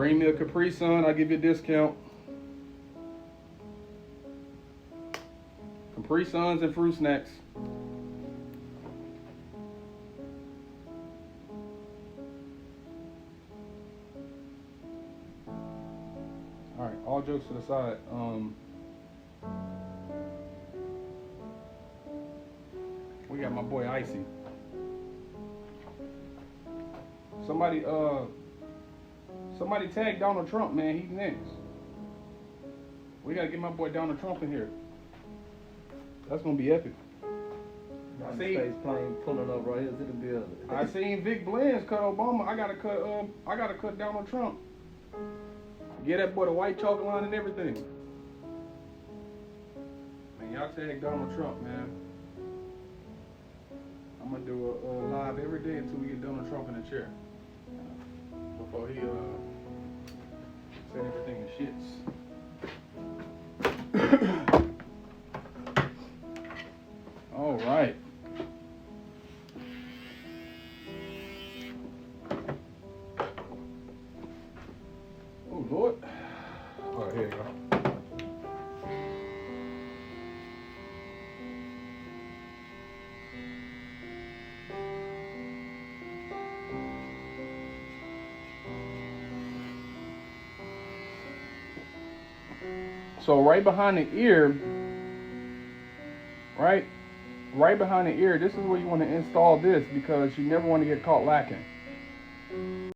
Bring me a Capri Sun, I'll give you a discount. Capri Suns and fruit snacks. Alright, all jokes to the side. We got my boy Icy. Somebody tag Donald Trump, man. He's next. We gotta get my boy Donald Trump in here. That's gonna be epic. I see space plane pulling up right here to the building. I seen Vic Blends cut Obama. I gotta cut Donald Trump. Get that boy the white chalk line and everything. Man, y'all tag Donald Trump, man. I'm gonna do a live every day until we get Donald Trump in the chair. Before he said everything in shits. All right. Oh Lord. All right, here you go. So right behind the ear, right behind the ear, this is where you want to install this because you never want to get caught lacking.